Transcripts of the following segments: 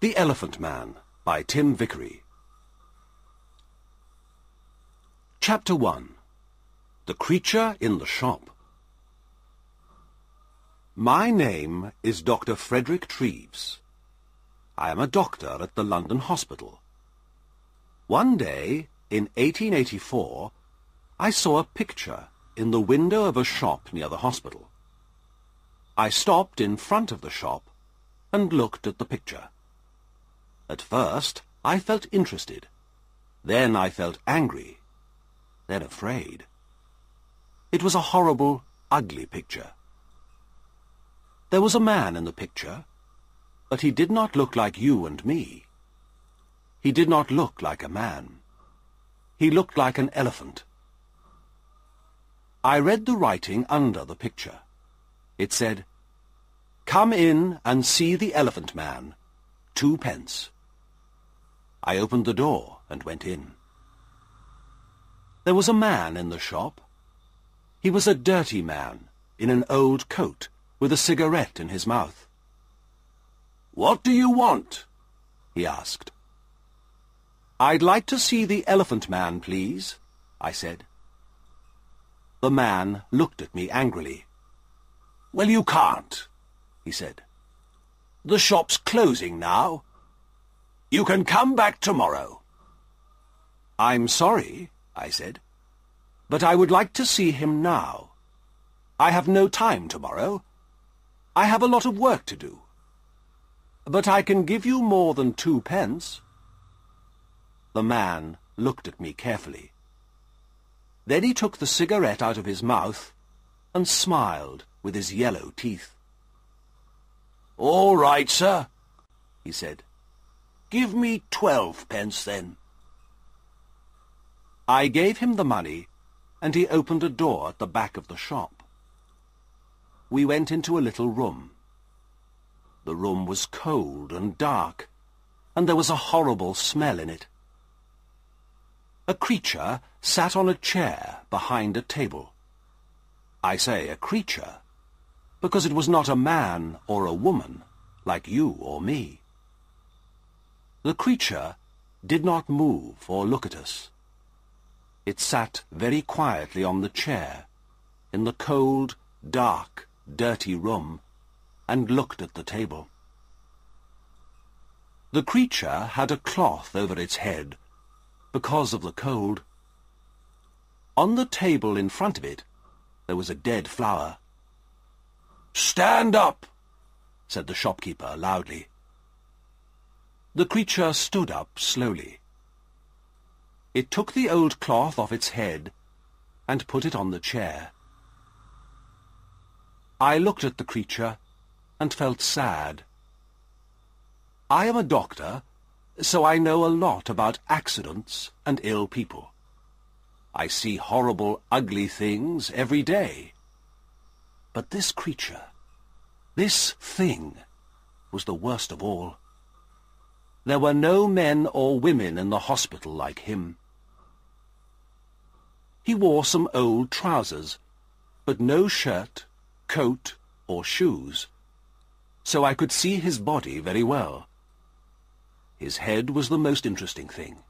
The Elephant Man by Tim Vickery. Chapter 1. The Creature in the Shop. My name is Dr. Frederick Treves. I am a doctor at the London Hospital. One day, in 1884, I saw a picture in the window of a shop near the hospital. I stopped in front of the shop and looked at the picture. At first, I felt interested. Then I felt angry. Then afraid. It was a horrible, ugly picture. There was a man in the picture, but he did not look like you and me. He did not look like a man. He looked like an elephant. I read the writing under the picture. It said, "Come in and see the Elephant Man, 2 pence." I opened the door and went in. There was a man in the shop. He was a dirty man, in an old coat, with a cigarette in his mouth. "What do you want?" he asked. "I'd like to see the Elephant Man, please," I said. The man looked at me angrily. "Well, you can't," he said. "The shop's closing now. You can come back tomorrow." "I'm sorry," I said, "but I would like to see him now. I have no time tomorrow. I have a lot of work to do. But I can give you more than 2 pence. The man looked at me carefully. Then he took the cigarette out of his mouth and smiled with his yellow teeth. "All right, sir," he said. "Give me 12 pence, then." I gave him the money, and he opened a door at the back of the shop. We went into a little room. The room was cold and dark, and there was a horrible smell in it. A creature sat on a chair behind a table. I say a creature, because it was not a man or a woman, like you or me. The creature did not move or look at us. It sat very quietly on the chair, in the cold, dark, dirty room, and looked at the table. The creature had a cloth over its head, because of the cold. On the table in front of it, there was a dead flower. "Stand up!" said the shopkeeper loudly. The creature stood up slowly. It took the old cloth off its head and put it on the chair. I looked at the creature and felt sad. I am a doctor, so I know a lot about accidents and ill people. I see horrible, ugly things every day. But this creature, this thing, was the worst of all. There were no men or women in the hospital like him. He wore some old trousers, but no shirt, coat, or shoes, so I could see his body very well. His head was the most interesting thing.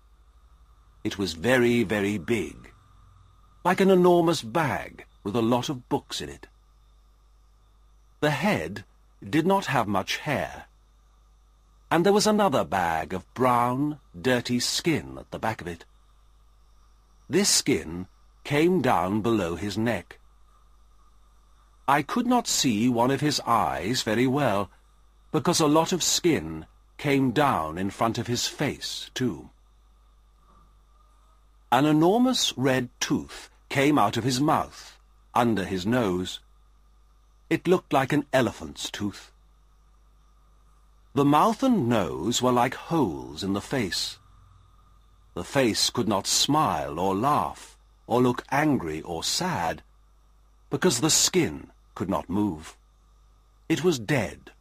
It was very, very big, like an enormous bag with a lot of books in it. The head did not have much hair, and there was another bag of brown, dirty skin at the back of it. This skin came down below his neck. I could not see one of his eyes very well, because a lot of skin came down in front of his face, too. An enormous red tooth came out of his mouth, under his nose. It looked like an elephant's tooth. The mouth and nose were like holes in the face. The face could not smile or laugh, or look angry or sad, because the skin could not move. It was dead,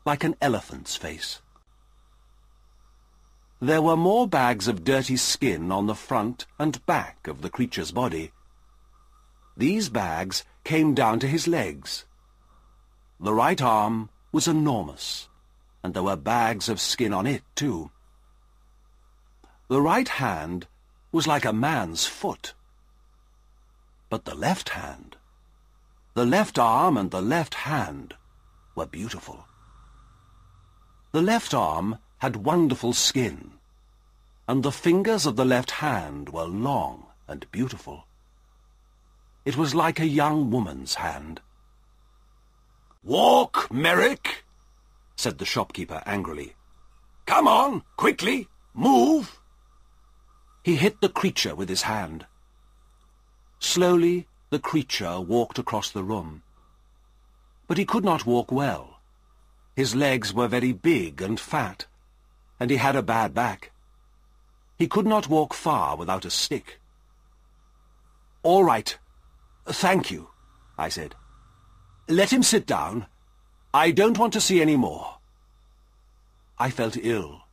like an elephant's face. There were more bags of dirty skin on the front and back of the creature's body. These bags came down to his legs. The right arm was enormous. and there were bags of skin on it, too. The right hand was like a man's foot. But the left hand, the left arm and the left hand were beautiful. The left arm had wonderful skin, and the fingers of the left hand were long and beautiful. It was like a young woman's hand. "Walk, Merrick," said the shopkeeper angrily. "Come on, quickly, move." He hit the creature with his hand. Slowly the creature walked across the room. But he could not walk well. His legs were very big and fat, and he had a bad back. He could not walk far without a stick. "All right. Thank you," I said. "Let him sit down. I don't want to see any more." I felt ill,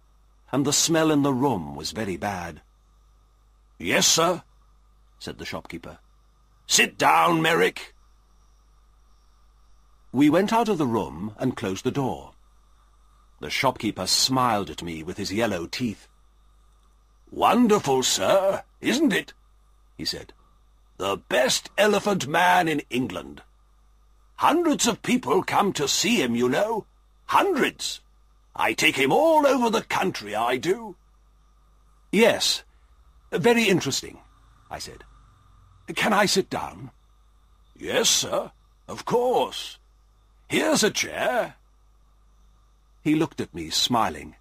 and the smell in the room was very bad. "Yes, sir," said the shopkeeper. "Sit down, Merrick." We went out of the room and closed the door. The shopkeeper smiled at me with his yellow teeth. "Wonderful, sir, isn't it?" he said. "The best elephant man in England. Hundreds of people come to see him, you know. Hundreds. I take him all over the country, I do." "Yes, very interesting," I said. "Can I sit down?" "Yes, sir, of course. Here's a chair." He looked at me, smiling.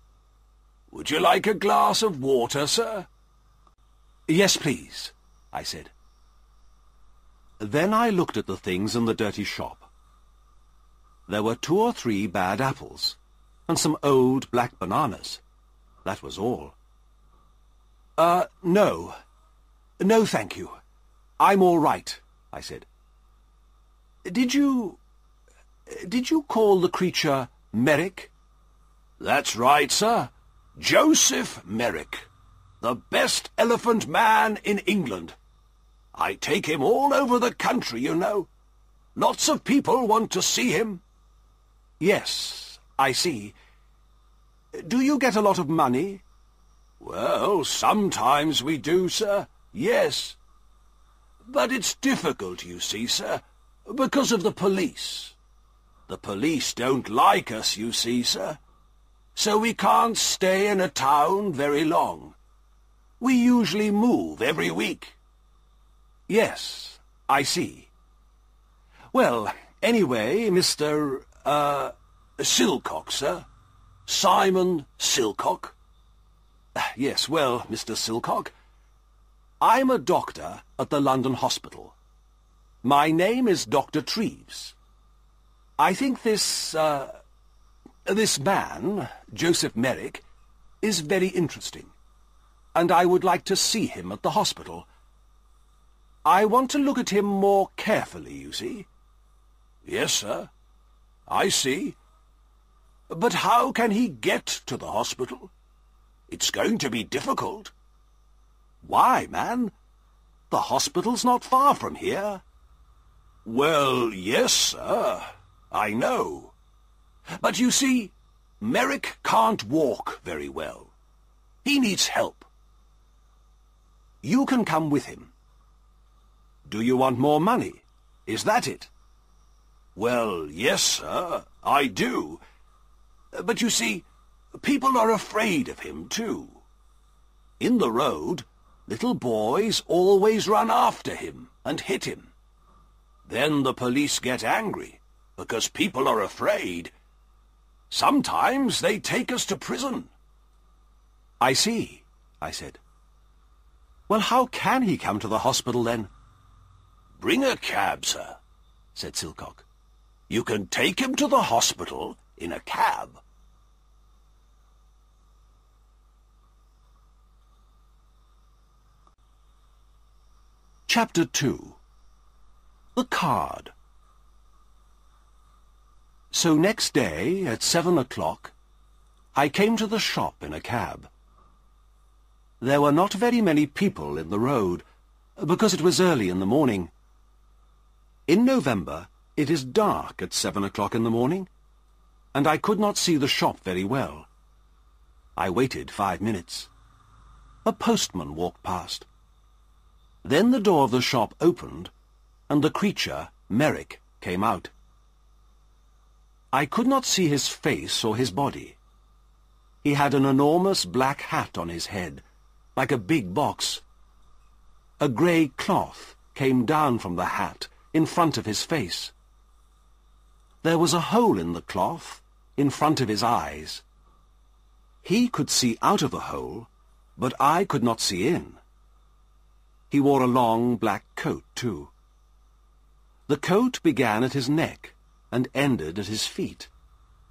"Would you like a glass of water, sir?" "Yes, please," I said. Then I looked at the things in the dirty shop. There were 2 or 3 bad apples, and some old black bananas. That was all. No. No, thank you. I'm all right," I said. Did you call the creature Merrick?" "That's right, sir. Joseph Merrick. The best elephant man in England. I take him all over the country, you know. Lots of people want to see him." "Yes, I see. Do you get a lot of money?" "Well, sometimes we do, sir. Yes. But it's difficult, you see, sir, because of the police. The police don't like us, you see, sir. So we can't stay in a town very long. We usually move every week." "Yes, I see. Well, anyway, Mr. Silcock, sir. Simon Silcock." Yes, well, Mr. Silcock, I'm a doctor at the London Hospital. My name is Dr. Treves. I think this man, Joseph Merrick, is very interesting, and I would like to see him at the hospital. I want to look at him more carefully, you see." "Yes, sir. I see. But how can he get to the hospital? It's going to be difficult." "Why, man? The hospital's not far from here." "Well, yes, sir. I know. But you see, Merrick can't walk very well. He needs help." "You can come with him. Do you want more money? Is that it?" "Well, yes, sir, I do. But you see, people are afraid of him, too. In the road, little boys always run after him and hit him. Then the police get angry, because people are afraid. Sometimes they take us to prison." "I see," I said. "Well, how can he come to the hospital, then?" "Bring a cab, sir," said Silcock. "You can take him to the hospital in a cab." Chapter 2. The Card. So next day, at 7 o'clock, I came to the shop in a cab. There were not very many people in the road, because it was early in the morning. In November, it is dark at 7 o'clock in the morning. and I could not see the shop very well. I waited 5 minutes. A postman walked past. Then the door of the shop opened, and the creature, Merrick, came out. I could not see his face or his body. He had an enormous black hat on his head, like a big box. A grey cloth came down from the hat in front of his face. There was a hole in the cloth in front of his eyes. He could see out of the hole, but I could not see in. He wore a long black coat, too. The coat began at his neck and ended at his feet,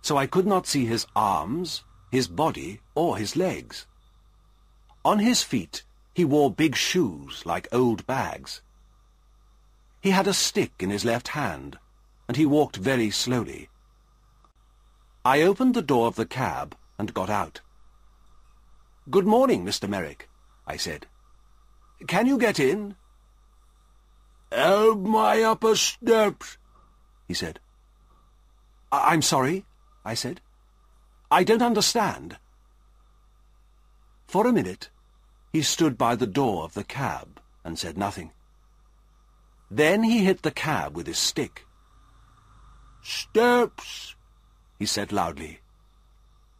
so I could not see his arms, his body, or his legs. On his feet he wore big shoes like old bags. He had a stick in his left hand, and he walked very slowly. I opened the door of the cab and got out. "Good morning, Mr. Merrick," I said. "Can you get in?" "Help my upper steps," he said. I'm sorry," I said. "I don't understand." For a minute, he stood by the door of the cab and said nothing. Then he hit the cab with his stick. "Steps," he said loudly.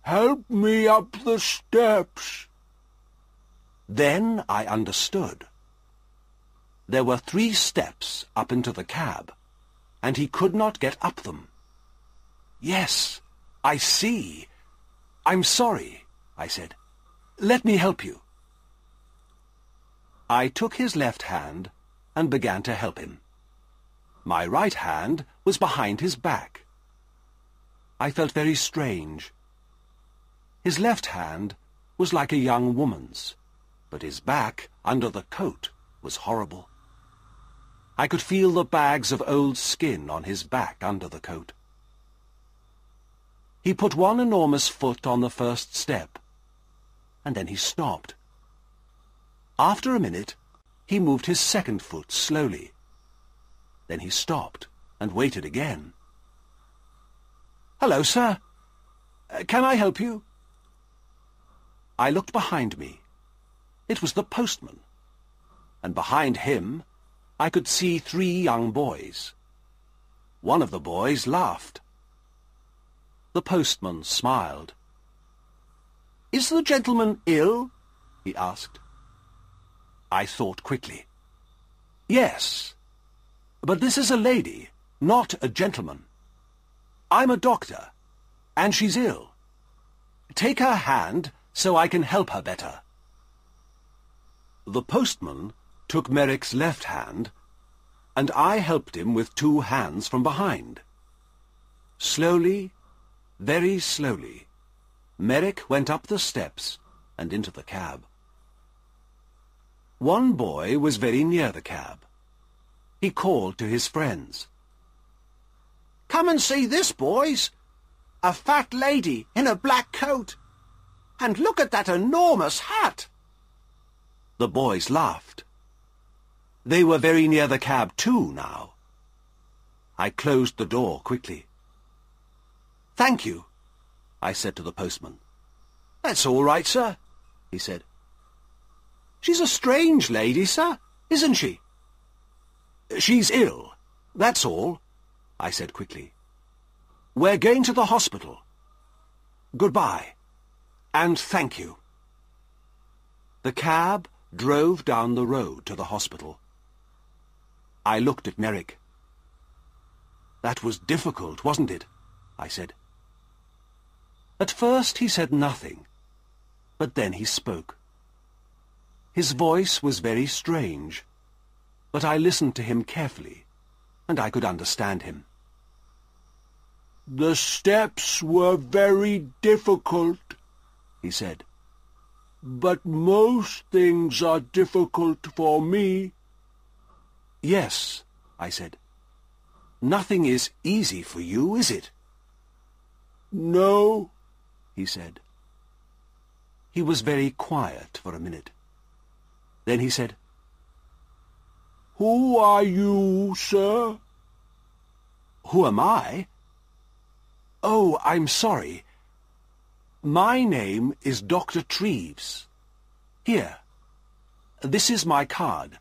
"Help me up the steps." Then I understood. There were 3 steps up into the cab, and he could not get up them. "Yes, I see. I'm sorry," I said. "Let me help you." I took his left hand and began to help him. My right hand was behind his back. I felt very strange. His left hand was like a young woman's, but his back, under the coat, was horrible. I could feel the bags of old skin on his back under the coat. He put one enormous foot on the first step, and then he stopped. After a minute, he moved his second foot slowly. Then he stopped and waited again. "Hello, sir. Can I help you?" I looked behind me. It was the postman, and behind him I could see 3 young boys. One of the boys laughed. The postman smiled. "Is the gentleman ill?" he asked. I thought quickly. "Yes, but this is a lady, not a gentleman. I'm a doctor, and she's ill. Take her hand so I can help her better." The postman took Merrick's left hand, and I helped him with 2 hands from behind. Slowly, very slowly, Merrick went up the steps and into the cab. One boy was very near the cab. He called to his friends. "Come and see this, boys! A fat lady in a black coat! And look at that enormous hat!" The boys laughed. They were very near the cab too now. I closed the door quickly. "Thank you," I said to the postman. "That's all right, sir," he said. "She's a strange lady, sir, isn't she?" "She's ill, that's all," I said quickly. "We're going to the hospital. Goodbye, and thank you." The cab drove down the road to the hospital. I looked at Merrick. "That was difficult, wasn't it?" I said. At first he said nothing, but then he spoke. His voice was very strange, but I listened to him carefully, and I could understand him. "The steps were very difficult," he said. "But most things are difficult for me." "Yes," I said. "Nothing is easy for you, is it?" "No," he said. He was very quiet for a minute. Then he said, "Who are you, sir?" "Who am I?" Oh, I'm sorry. My name is Dr. Treves. Here, this is my card.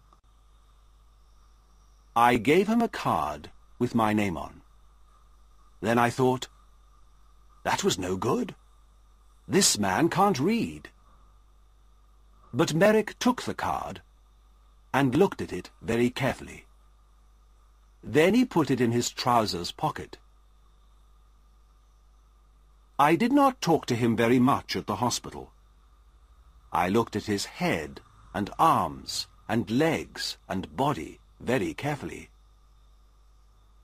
I gave him a card with my name on. Then I thought, that was no good. This man can't read. But Merrick took the card and looked at it very carefully. Then he put it in his trousers pocket. I did not talk to him very much at the hospital. I looked at his head and arms and legs and body very carefully.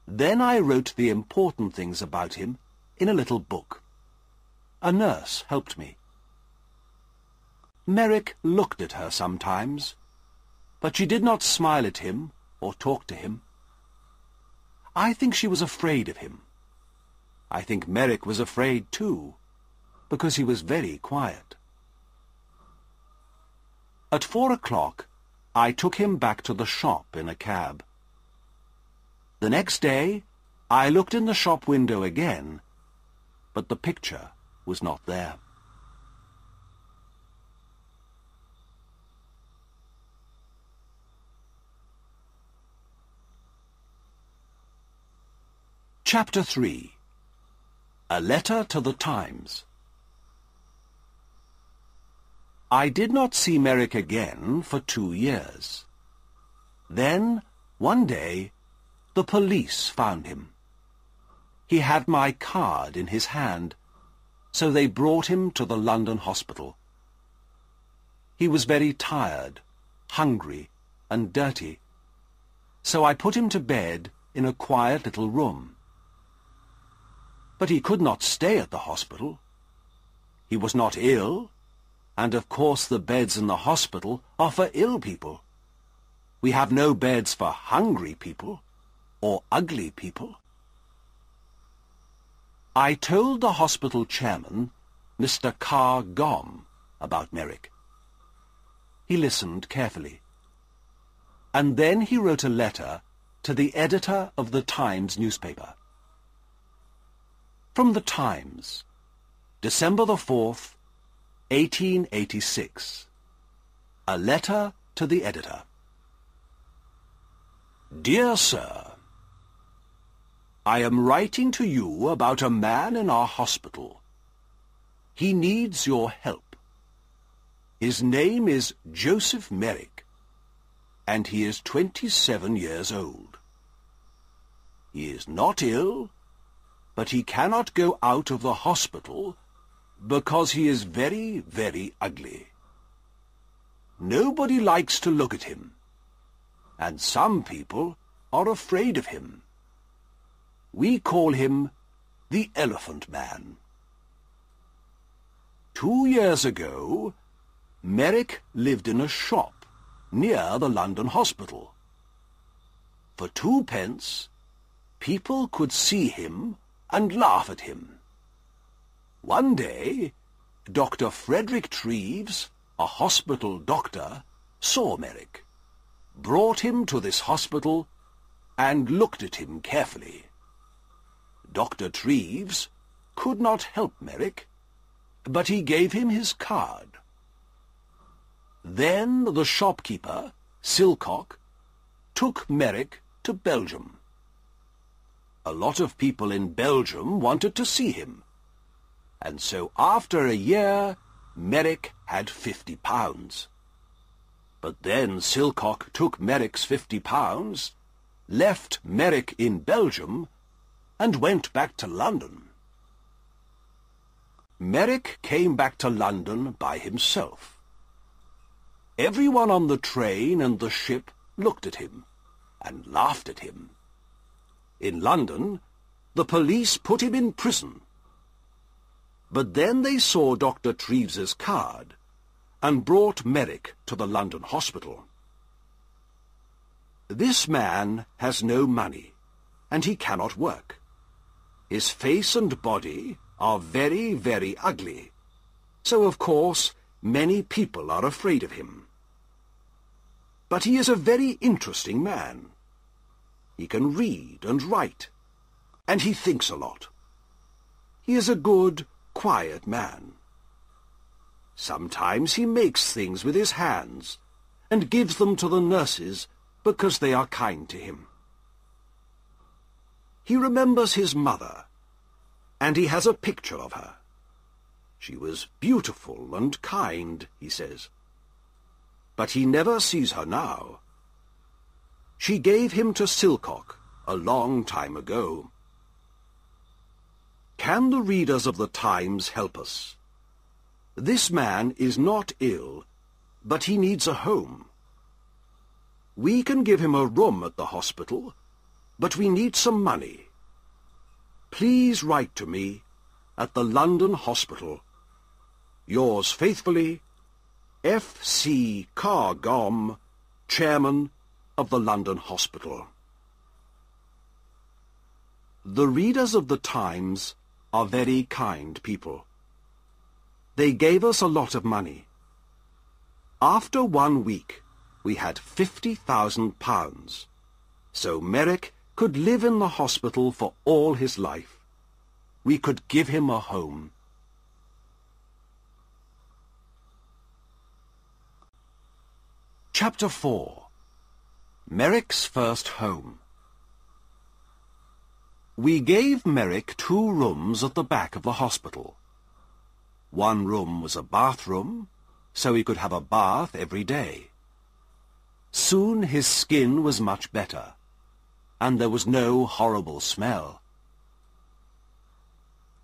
Then I wrote the important things about him in a little book. A nurse helped me. Merrick looked at her sometimes, but she did not smile at him or talk to him. I think she was afraid of him. I think Merrick was afraid too, because he was very quiet. At 4 o'clock, I took him back to the shop in a cab. The next day, I looked in the shop window again, but the picture was not there. Chapter 3. A Letter to the Times. I did not see Merrick again for 2 years. Then, one day, the police found him. He had my card in his hand, so they brought him to the London hospital. He was very tired, hungry, and dirty, so I put him to bed in a quiet little room. But he could not stay at the hospital. He was not ill, and of course the beds in the hospital are for ill people. We have no beds for hungry people or ugly people. I told the hospital chairman, Mr. Carr Gom, about Merrick. He listened carefully. And then he wrote a letter to the editor of the Times newspaper. From the Times, December the 4th, 1886. A letter to the editor. Dear Sir, I am writing to you about a man in our hospital. He needs your help. His name is Joseph Merrick, and he is 27 years old. He is not ill, but he cannot go out of the hospital because he is very, very ugly. Nobody likes to look at him, and some people are afraid of him. We call him the Elephant Man. 2 years ago, Merrick lived in a shop near the London hospital. For 2 pence, people could see him and laugh at him. One day, Dr. Frederick Treves, a hospital doctor, saw Merrick, brought him to this hospital, and looked at him carefully. Dr. Treves could not help Merrick, but he gave him his card. Then the shopkeeper, Silcock, took Merrick to Belgium. A lot of people in Belgium wanted to see him, and so after a year, Merrick had £50. But then Silcock took Merrick's £50, left Merrick in Belgium, and went back to London. Merrick came back to London by himself. Everyone on the train and the ship looked at him and laughed at him. In London, the police put him in prison. But then they saw Dr. Treves's card and brought Merrick to the London hospital. This man has no money, and he cannot work. His face and body are very, very ugly, so of course many people are afraid of him. But he is a very interesting man. He can read and write, and he thinks a lot. He is a good, quiet man. Sometimes he makes things with his hands and gives them to the nurses because they are kind to him. He remembers his mother, and he has a picture of her. She was beautiful and kind, he says. But he never sees her now. She gave him to Silcock a long time ago. Can the readers of the Times help us? This man is not ill, but he needs a home. We can give him a room at the hospital, but we need some money. Please write to me at the London Hospital. Yours faithfully, F.C. Carr-Gomm, Chairman of the London Hospital. The readers of the Times are very kind people. They gave us a lot of money. After 1 week, we had £50,000, so Merrick could live in the hospital for all his life. We could give him a home. Chapter 4. Merrick's First Home. We gave Merrick 2 rooms at the back of the hospital. One room was a bathroom, so he could have a bath every day. Soon his skin was much better, and there was no horrible smell.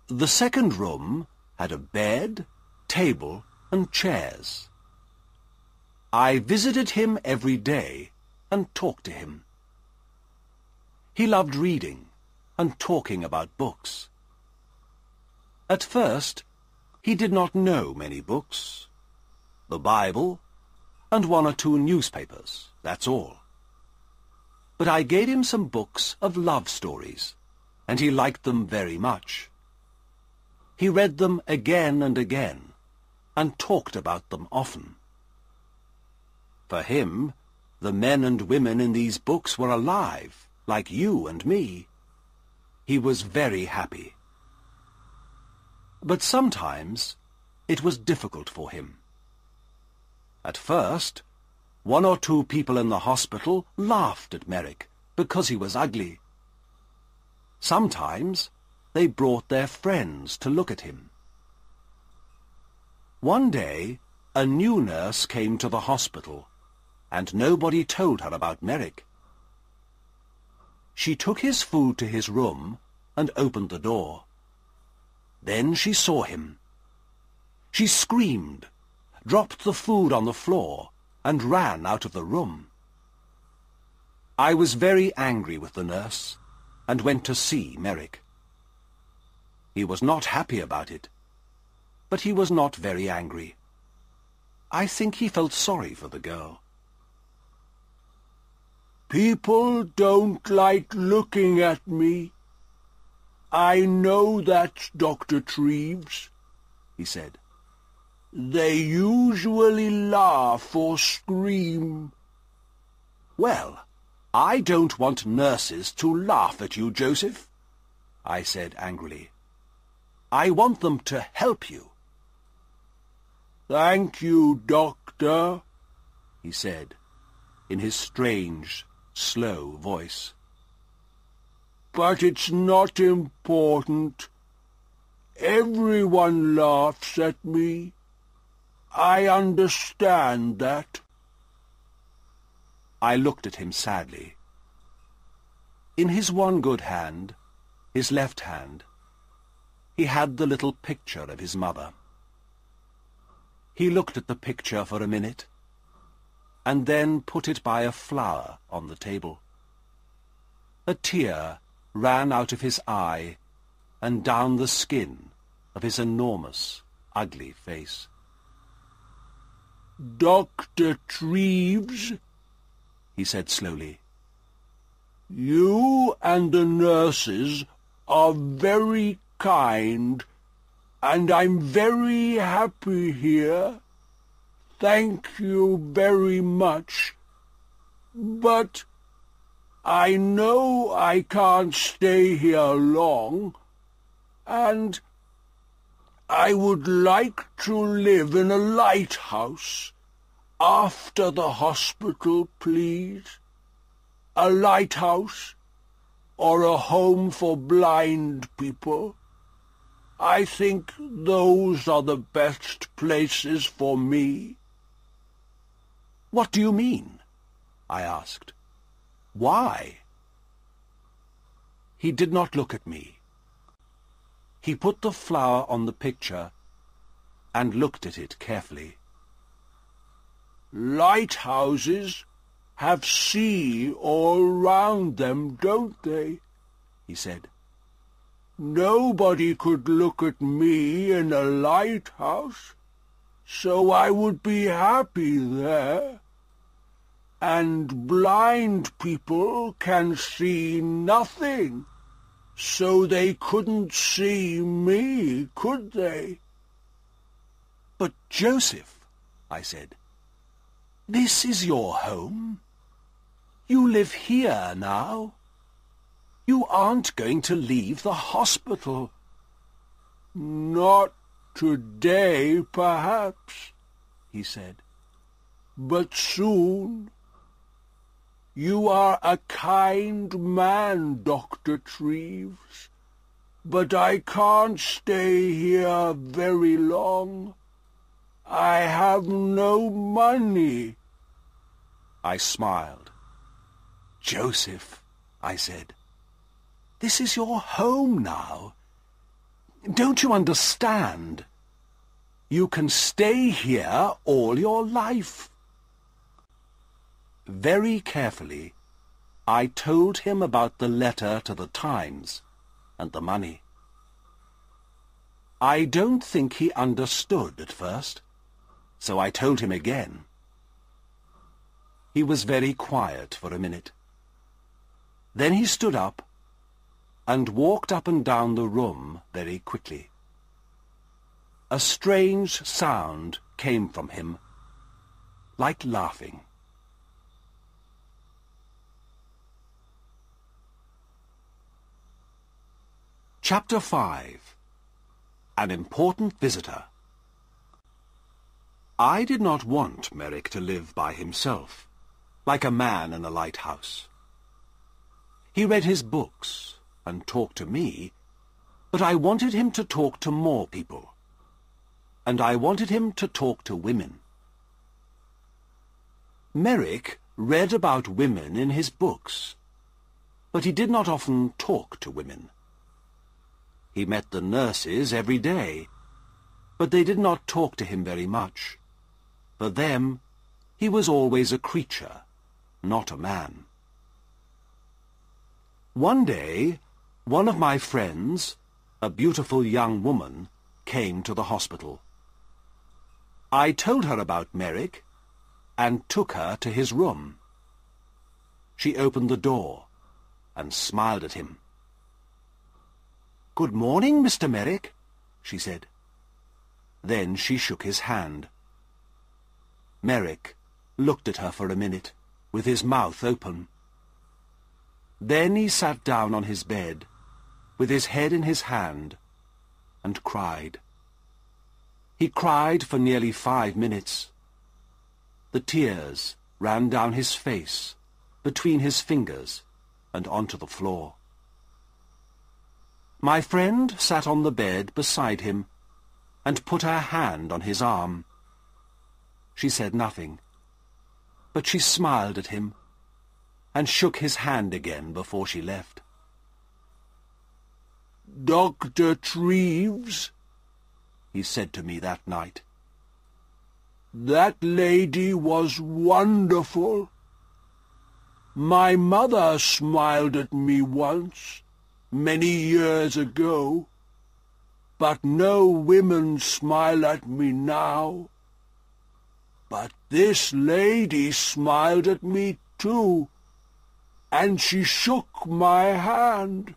The second room had a bed, table, and chairs. I visited him every day and talked to him. He loved reading and talking about books. At first, he did not know many books. The Bible and 1 or 2 newspapers, that's all. But I gave him some books of love stories, and he liked them very much. He read them again and again, and talked about them often. For him, the men and women in these books were alive, like you and me. He was very happy. But sometimes it was difficult for him. At first, 1 or 2 people in the hospital laughed at Merrick because he was ugly. Sometimes they brought their friends to look at him. One day, a new nurse came to the hospital, and nobody told her about Merrick. She took his food to his room and opened the door. Then she saw him. She screamed, dropped the food on the floor, and ran out of the room. I was very angry with the nurse, and went to see Merrick. He was not happy about it, but he was not very angry. I think he felt sorry for the girl. "People don't like looking at me. I know that, Dr. Treves," he said. "They usually laugh or scream." "Well, I don't want nurses to laugh at you, Joseph," I said angrily. "I want them to help you." "Thank you, Doctor," he said, in his strange, slow voice. "But it's not important. Everyone laughs at me. I understand that." I looked at him sadly. In his one good hand, his left hand, he had the little picture of his mother. He looked at the picture for a minute, and then put it by a flower on the table. A tear ran out of his eye and down the skin of his enormous, ugly face. "Dr. Treves," he said slowly, "you and the nurses are very kind, and I'm very happy here. Thank you very much. But I know I can't stay here long, and I would like to live in a lighthouse after the hospital, please. A lighthouse or a home for blind people. I think those are the best places for me. What do you mean? I asked. Why? He did not look at me. He put the flower on the picture and looked at it carefully. Lighthouses have sea all round them, don't they? He said. Nobody could look at me in a lighthouse, so I would be happy there. And blind people can see nothing, so they couldn't see me, could they? But Joseph, I said, this is your home. You live here now. You aren't going to leave the hospital. Not today, perhaps, he said, but soon. You are a kind man, Dr. Treves, but I can't stay here very long. I have no money. I smiled. Joseph, I said, this is your home now. Don't you understand? You can stay here all your life. Very carefully, I told him about the letter to the Times and the money. I don't think he understood at first, so I told him again. He was very quiet for a minute. Then he stood up and walked up and down the room very quickly. A strange sound came from him, like laughing. Chapter 5. An Important Visitor. I did not want Merrick to live by himself, like a man in a lighthouse. He read his books and talked to me, but I wanted him to talk to more people, and I wanted him to talk to women. Merrick read about women in his books, but he did not often talk to women. He met the nurses every day, but they did not talk to him very much. For them, he was always a creature, not a man. One day, one of my friends, a beautiful young woman, came to the hospital. I told her about Merrick and took her to his room. She opened the door and smiled at him. "Good morning, Mr. Merrick," she said. Then she shook his hand. Merrick looked at her for a minute, with his mouth open. Then he sat down on his bed, with his head in his hand, and cried. He cried for nearly 5 minutes. The tears ran down his face, between his fingers, and onto the floor. My friend sat on the bed beside him and put her hand on his arm. She said nothing, but she smiled at him and shook his hand again before she left. "Dr. Treves," he said to me that night, "that lady was wonderful. My mother smiled at me once, many years ago, but no women smile at me now. But this lady smiled at me too, and she shook my hand.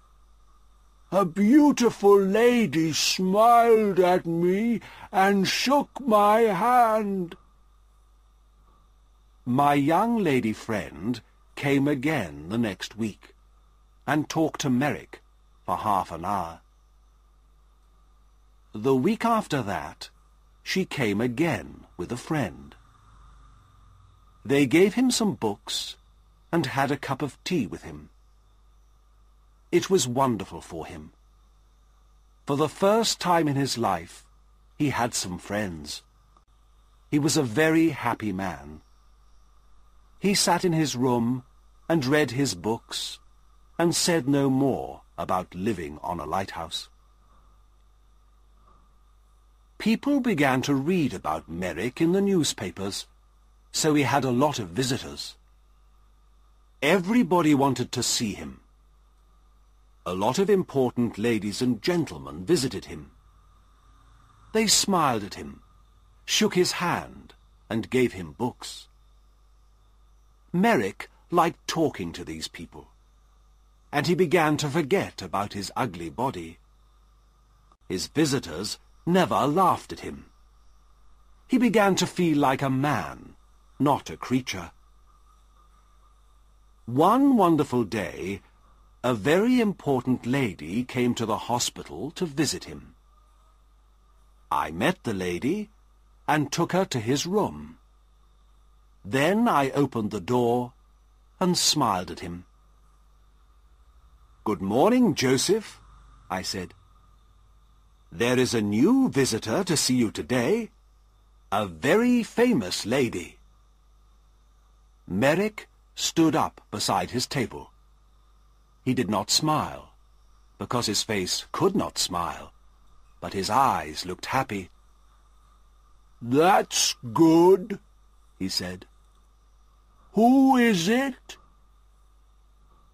A beautiful lady smiled at me and shook my hand." My young lady friend came again the next week and talked to Merrick for half an hour. The week after that, she came again with a friend. They gave him some books and had a cup of tea with him. It was wonderful for him. For the first time in his life, he had some friends. He was a very happy man. He sat in his room and read his books and said no more about living on a lighthouse. People began to read about Merrick in the newspapers, so he had a lot of visitors. Everybody wanted to see him. A lot of important ladies and gentlemen visited him. They smiled at him, shook his hand, and gave him books. Merrick liked talking to these people, and he began to forget about his ugly body. His visitors never laughed at him. He began to feel like a man, not a creature. One wonderful day, a very important lady came to the hospital to visit him. I met the lady and took her to his room. Then I opened the door and smiled at him. "Good morning, Joseph," I said. "There is a new visitor to see you today, a very famous lady." Merrick stood up beside his table. He did not smile, because his face could not smile, but his eyes looked happy. "That's good," he said. "Who is it?"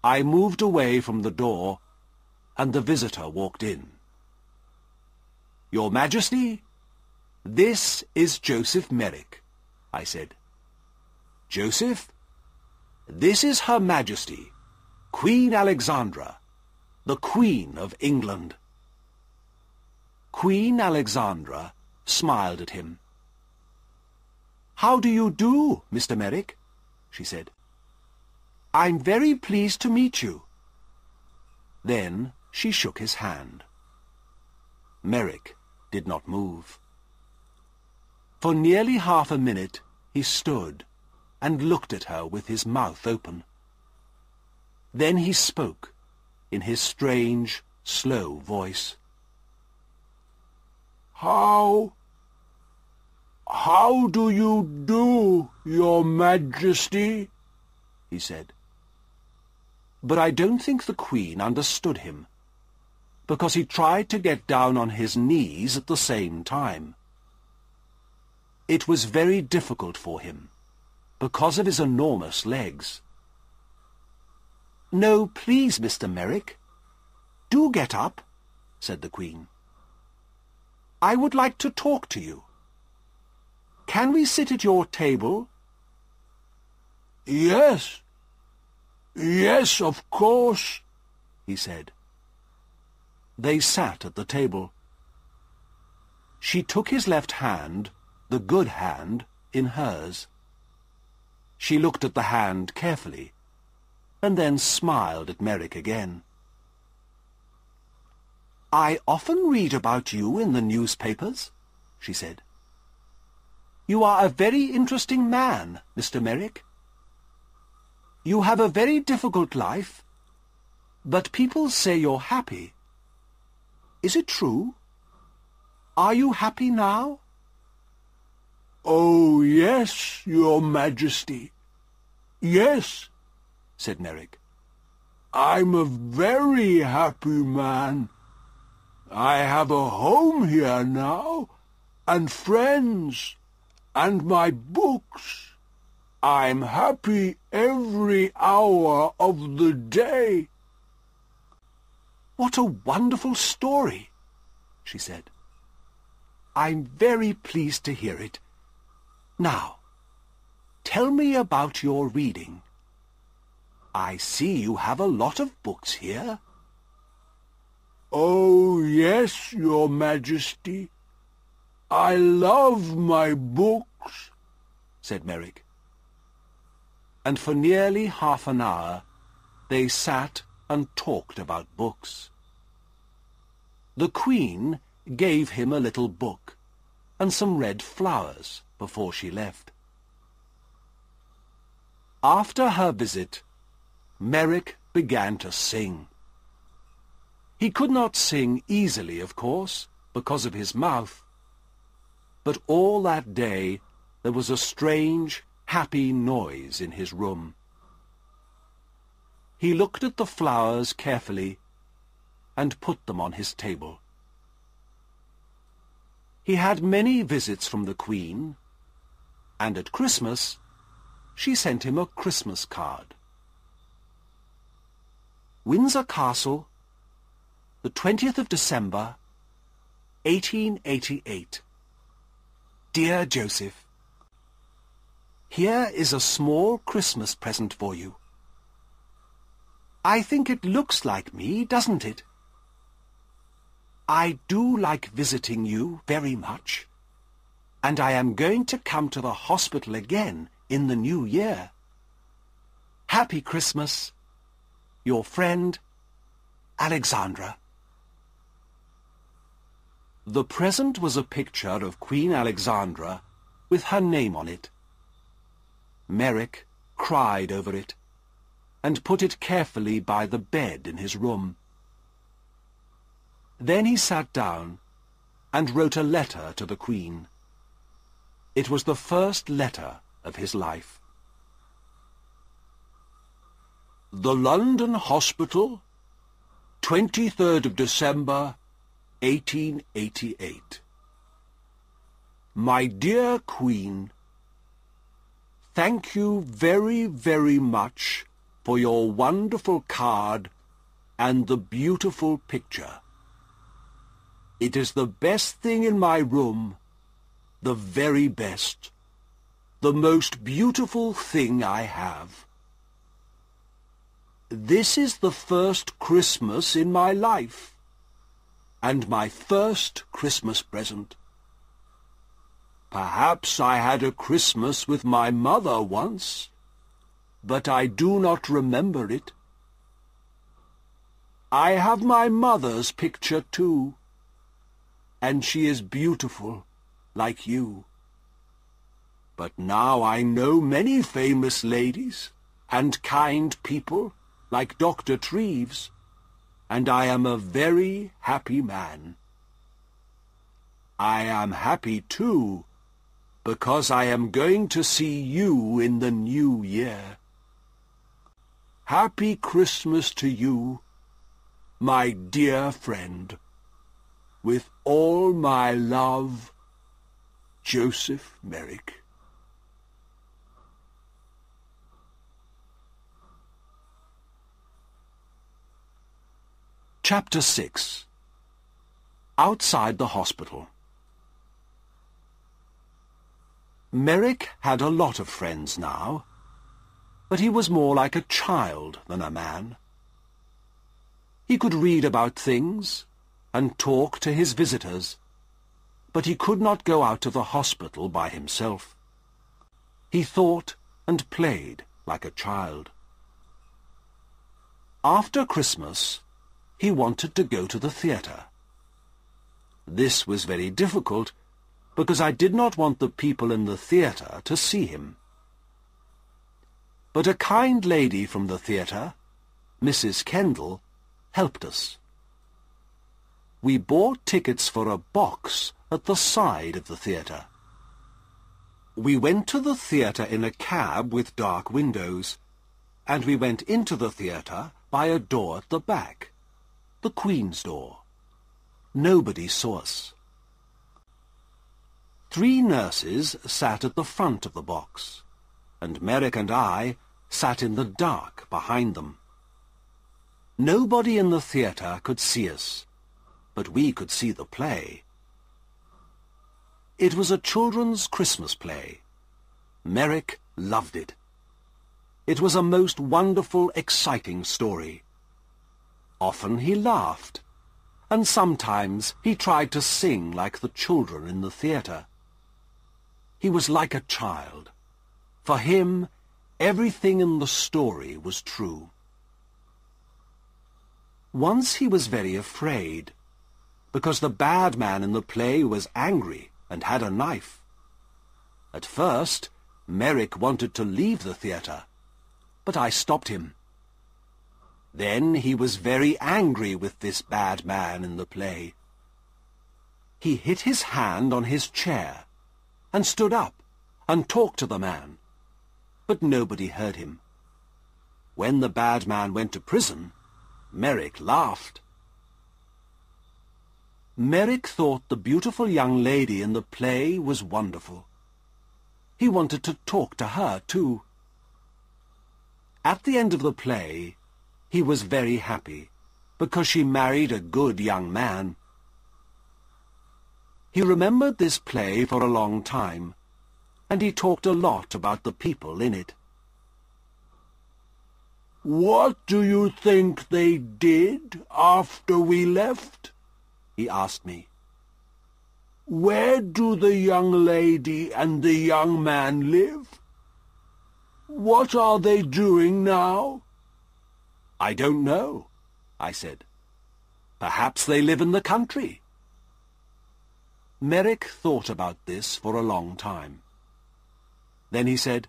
I moved away from the door, and the visitor walked in. "Your Majesty, this is Joseph Merrick," I said. "Joseph, this is Her Majesty, Queen Alexandra, the Queen of England." Queen Alexandra smiled at him. "How do you do, Mr. Merrick?" she said. "I'm very pleased to meet you." Then she shook his hand. Merrick did not move. For nearly half a minute he stood and looked at her with his mouth open. Then he spoke in his strange, slow voice. How do you do, Your Majesty?" he said. But I don't think the Queen understood him, because he tried to get down on his knees at the same time. It was very difficult for him, because of his enormous legs. "No, please, Mr. Merrick. Do get up," said the Queen. "I would like to talk to you. Can we sit at your table?" "Yes, yes, of course," he said. They sat at the table. She took his left hand, the good hand, in hers. She looked at the hand carefully, and then smiled at Merrick again. "I often read about you in the newspapers," she said. "You are a very interesting man, Mr. Merrick. You have a very difficult life, but people say you're happy. Is it true? Are you happy now?" "Oh, yes, Your Majesty. Yes," said Merrick. "I'm a very happy man. I have a home here now, and friends, and my books. I'm happy every hour of the day." "What a wonderful story," she said. "I'm very pleased to hear it. Now, tell me about your reading. I see you have a lot of books here." "Oh, yes, Your Majesty. I love my books," said Merrick. And for nearly half an hour they sat and talked about books. The Queen gave him a little book and some red flowers before she left. After her visit, Merrick began to sing. He could not sing easily, of course, because of his mouth, but all that day there was a strange, happy noise in his room. He looked at the flowers carefully and put them on his table. He had many visits from the Queen, and at Christmas she sent him a Christmas card. Windsor Castle, the 20th of December, 1888. Dear Joseph, here is a small Christmas present for you. I think it looks like me, doesn't it? I do like visiting you very much, and I am going to come to the hospital again in the new year. Happy Christmas, your friend, Alexandra. The present was a picture of Queen Alexandra with her name on it. Merrick cried over it and put it carefully by the bed in his room. Then he sat down and wrote a letter to the Queen. It was the first letter of his life. The London Hospital, 23rd of December, 1888. My dear Queen, thank you very, very much for your wonderful card and the beautiful picture. It is the best thing in my room, the very best, the most beautiful thing I have. This is the first Christmas in my life, and my first Christmas present. Perhaps I had a Christmas with my mother once, but I do not remember it. I have my mother's picture too, and she is beautiful, like you. But now I know many famous ladies and kind people, like Dr. Treves, and I am a very happy man. I am happy, too, because I am going to see you in the new year. Happy Christmas to you, my dear friend. With all my love, Joseph Merrick. Chapter 6. Outside the hospital. Merrick had a lot of friends now, but he was more like a child than a man. He could read about things and talk to his visitors, but he could not go out to the hospital by himself. He thought and played like a child. After Christmas, he wanted to go to the theatre. This was very difficult, because I did not want the people in the theatre to see him. But a kind lady from the theatre, Mrs. Kendall, helped us. We bought tickets for a box at the side of the theatre. We went to the theatre in a cab with dark windows, and we went into the theatre by a door at the back, the Queen's door. Nobody saw us. 3 nurses sat at the front of the box, and Merrick and I sat in the dark behind them. Nobody in the theatre could see us, but we could see the play. It was a children's Christmas play. Merrick loved it. It was a most wonderful, exciting story. Often he laughed, and sometimes he tried to sing like the children in the theatre. He was like a child. For him, everything in the story was true. Once he was very afraid. because the bad man in the play was angry and had a knife. At first, Merrick wanted to leave the theatre, but I stopped him. Then he was very angry with this bad man in the play. He hit his hand on his chair and stood up and talked to the man, but nobody heard him. When the bad man went to prison, Merrick laughed. Merrick thought the beautiful young lady in the play was wonderful. He wanted to talk to her, too. At the end of the play, he was very happy, because she married a good young man. He remembered this play for a long time, and he talked a lot about the people in it. "What do you think they did after we left?" he asked me. "Where do the young lady and the young man live? What are they doing now?" "I don't know," I said. "Perhaps they live in the country." Merrick thought about this for a long time. Then he said,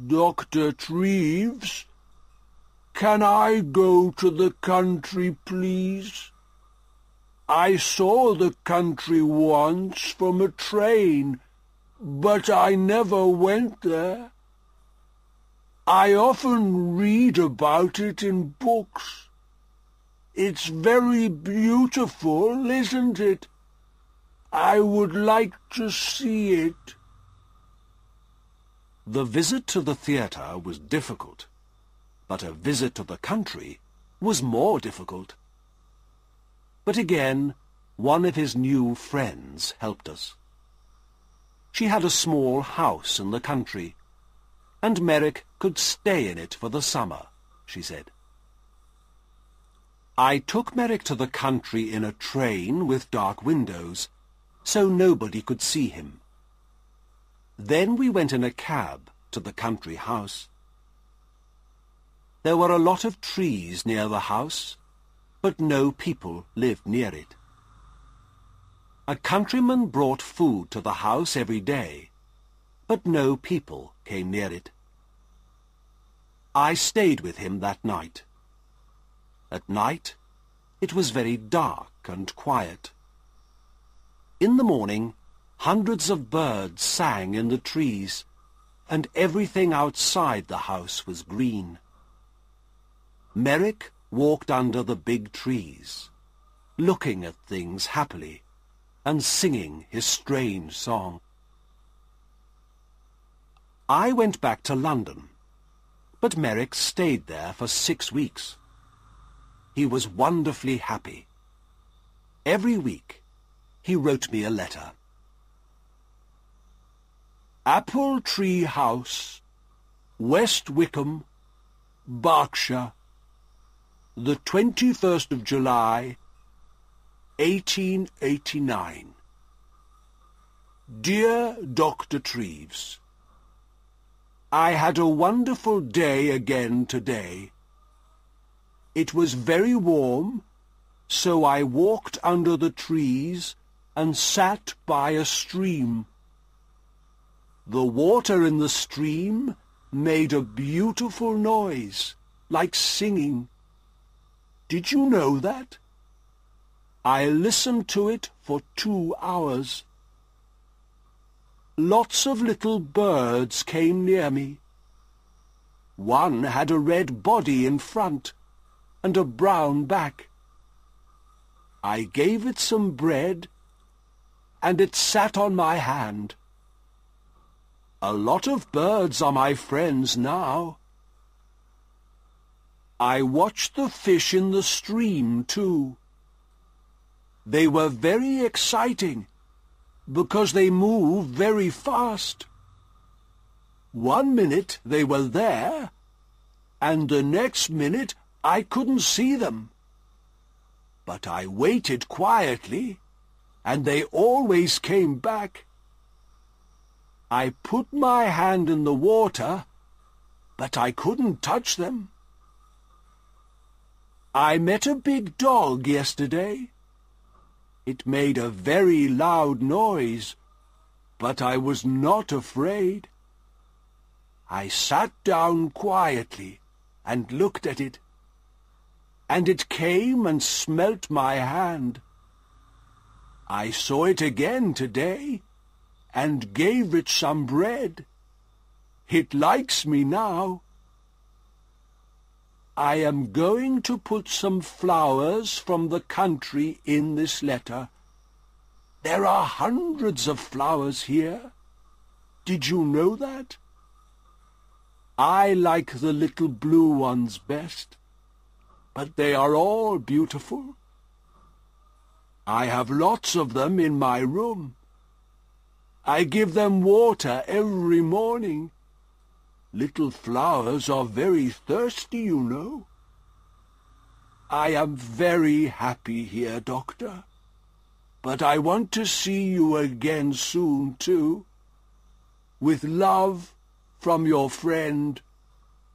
"Dr. Treves, can I go to the country, please? I saw the country once from a train, but I never went there. I often read about it in books. It's very beautiful, isn't it? I would like to see it." The visit to the theatre was difficult, but a visit to the country was more difficult. But again, one of his new friends helped us. She had a small house in the country, and Merrick could stay in it for the summer, she said. I took Merrick to the country in a train with dark windows, so nobody could see him. Then we went in a cab to the country house. There were a lot of trees near the house, but no people lived near it. A countryman brought food to the house every day, but no people came near it. I stayed with him that night. At night, it was very dark and quiet. In the morning, hundreds of birds sang in the trees, and everything outside the house was green. Merrick walked under the big trees, looking at things happily and singing his strange song. I went back to London, but Merrick stayed there for 6 weeks. He was wonderfully happy. Every week, he wrote me a letter. Apple Tree House, West Wickham, Berkshire, the 21st of July, 1889. Dear Dr. Treves, I had a wonderful day again today. It was very warm, so I walked under the trees and sat by a stream. The water in the stream made a beautiful noise, like singing. Did you know that? I listened to it for 2 hours. Lots of little birds came near me. One had a red body in front and a brown back. I gave it some bread, and it sat on my hand. A lot of birds are my friends now. I watched the fish in the stream, too. They were very exciting, because they move very fast. 1 minute they were there, and the next minute I couldn't see them. But I waited quietly, and they always came back. I put my hand in the water, but I couldn't touch them. I met a big dog yesterday. It made a very loud noise, but I was not afraid. I sat down quietly and looked at it, and it came and smelt my hand. I saw it again today, and gave it some bread. It likes me now. I am going to put some flowers from the country in this letter. There are hundreds of flowers here. Did you know that? I like the little blue ones best, but they are all beautiful. I have lots of them in my room. I give them water every morning. Little flowers are very thirsty, you know. I am very happy here, Doctor, but I want to see you again soon, too. With love, from your friend,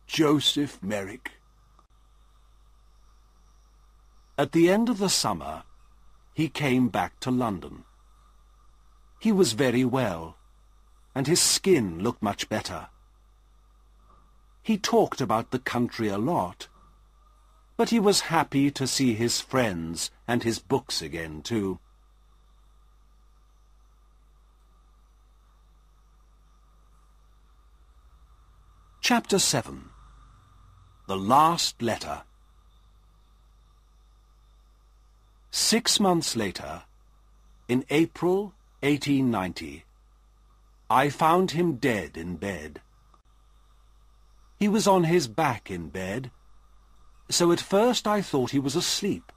Joseph Merrick. At the end of the summer, he came back to London. He was very well, and his skin looked much better. He talked about the country a lot, but he was happy to see his friends and his books again, too. Chapter 7. The Last Letter. 6 months later, in April 1890, I found him dead in bed. He was on his back in bed, so at first I thought he was asleep.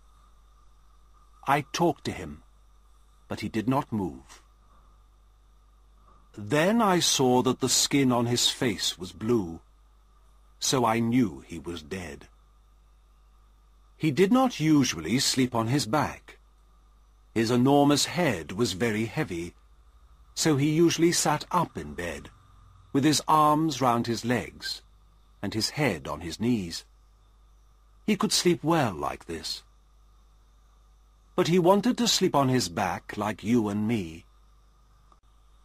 I talked to him, but he did not move. Then I saw that the skin on his face was blue, so I knew he was dead. He did not usually sleep on his back. His enormous head was very heavy, so he usually sat up in bed, with his arms round his legs, and his head on his knees. He could sleep well like this. But he wanted to sleep on his back like you and me.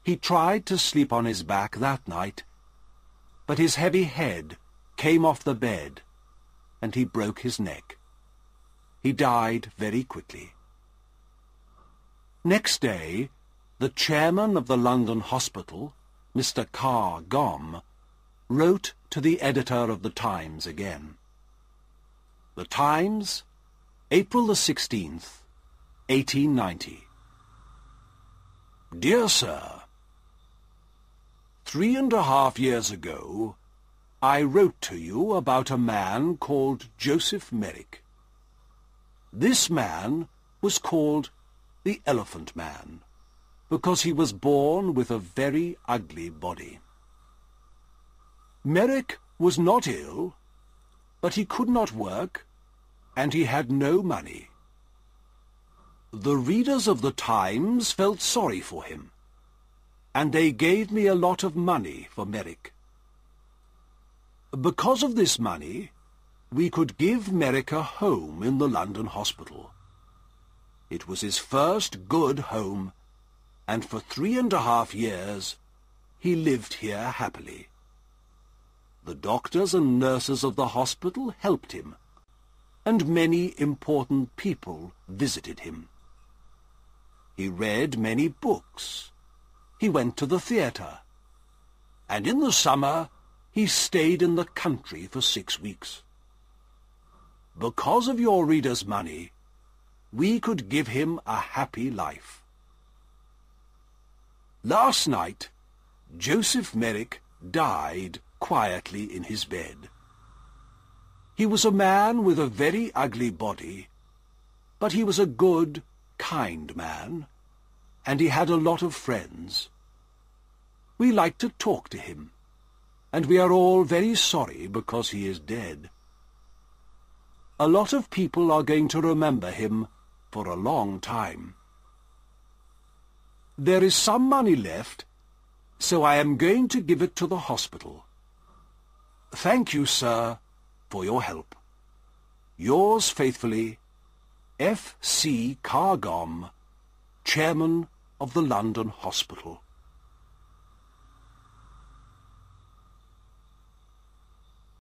He tried to sleep on his back that night, but his heavy head came off the bed, and he broke his neck. He died very quickly. Next day, the chairman of the London hospital, Mr. Carr Gomm, wrote to the editor of the Times again. The Times, April the 16th, 1890. Dear Sir, 3.5 years ago, I wrote to you about a man called Joseph Merrick. This man was called the Elephant Man, because he was born with a very ugly body. Merrick was not ill, but he could not work, and he had no money. The readers of the Times felt sorry for him, and they gave me a lot of money for Merrick. Because of this money, we could give Merrick a home in the London hospital. It was his first good home, and for 3.5 years he lived here happily. The doctors and nurses of the hospital helped him, and many important people visited him. He read many books. He went to the theatre, and in the summer he stayed in the country for 6 weeks. Because of your readers' money, we could give him a happy life. Last night, Joseph Merrick died quietly in his bed. He was a man with a very ugly body, but he was a good, kind man, and he had a lot of friends. We like to talk to him, and we are all very sorry because he is dead. A lot of people are going to remember him for a long time. There is some money left, so I am going to give it to the hospital. Thank you, sir, for your help. Yours faithfully, F. C. Carr Gomm, chairman of the London Hospital.